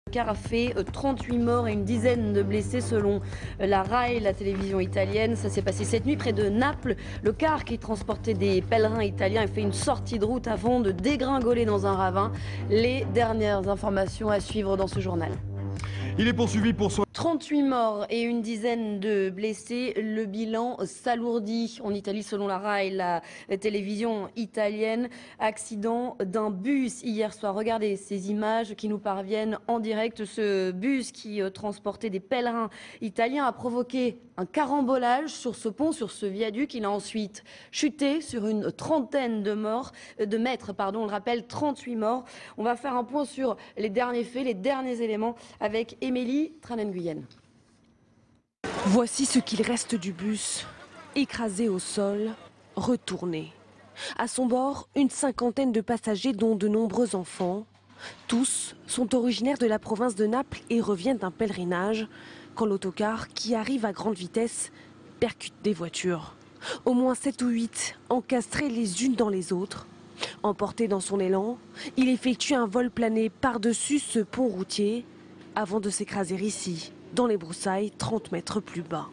Le car a fait 38 morts et une dizaine de blessés selon la RAI, la télévision italienne. Ça s'est passé cette nuit près de Naples. Le car qui transportait des pèlerins italiens a fait une sortie de route avant de dégringoler dans un ravin. Les dernières informations à suivre dans ce journal. Il est poursuivi pour 38 morts et une dizaine de blessés. Le bilan s'alourdit en Italie selon la RAI, la télévision italienne. Accident d'un bus hier soir. Regardez ces images qui nous parviennent en direct. Ce bus qui transportait des pèlerins italiens a provoqué un carambolage sur ce pont, sur ce viaduc. Il a ensuite chuté sur une trentaine de mètres. On le rappelle, 38 morts. On va faire un point sur les derniers faits, les derniers éléments avec Émilie Tranen-Guyenne. Voici ce qu'il reste du bus, écrasé au sol, retourné. À son bord, une cinquantaine de passagers dont de nombreux enfants. Tous sont originaires de la province de Naples et reviennent d'un pèlerinage quand l'autocar, qui arrive à grande vitesse, percute des voitures. Au moins 7 ou 8 encastrées les unes dans les autres. Emporté dans son élan, il effectue un vol plané par-dessus ce pont routier avant de s'écraser ici, dans les broussailles 30 mètres plus bas.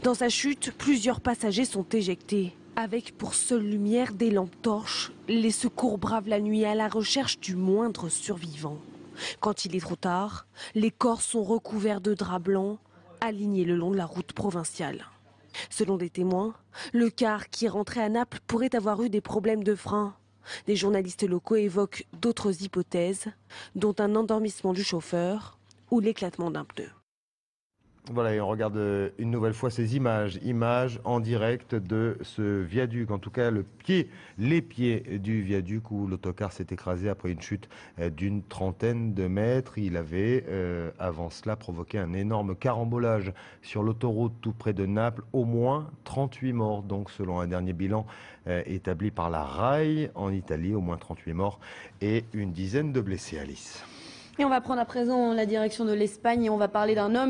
Dans sa chute, plusieurs passagers sont éjectés. Avec pour seule lumière des lampes torches, les secours bravent la nuit à la recherche du moindre survivant. Quand il est trop tard, les corps sont recouverts de draps blancs, alignés le long de la route provinciale. Selon des témoins, le car qui rentrait à Naples pourrait avoir eu des problèmes de frein. Des journalistes locaux évoquent d'autres hypothèses, dont un endormissement du chauffeur ou l'éclatement d'un pneu. Voilà, et on regarde une nouvelle fois ces images en direct de ce viaduc, en tout cas les pieds du viaduc où l'autocar s'est écrasé après une chute d'une trentaine de mètres. Il avait avant cela provoqué un énorme carambolage sur l'autoroute tout près de Naples, au moins 38 morts, donc selon un dernier bilan établi par la RAI en Italie, au moins 38 morts et une dizaine de blessés. Alice. Et on va prendre à présent la direction de l'Espagne et on va parler d'un homme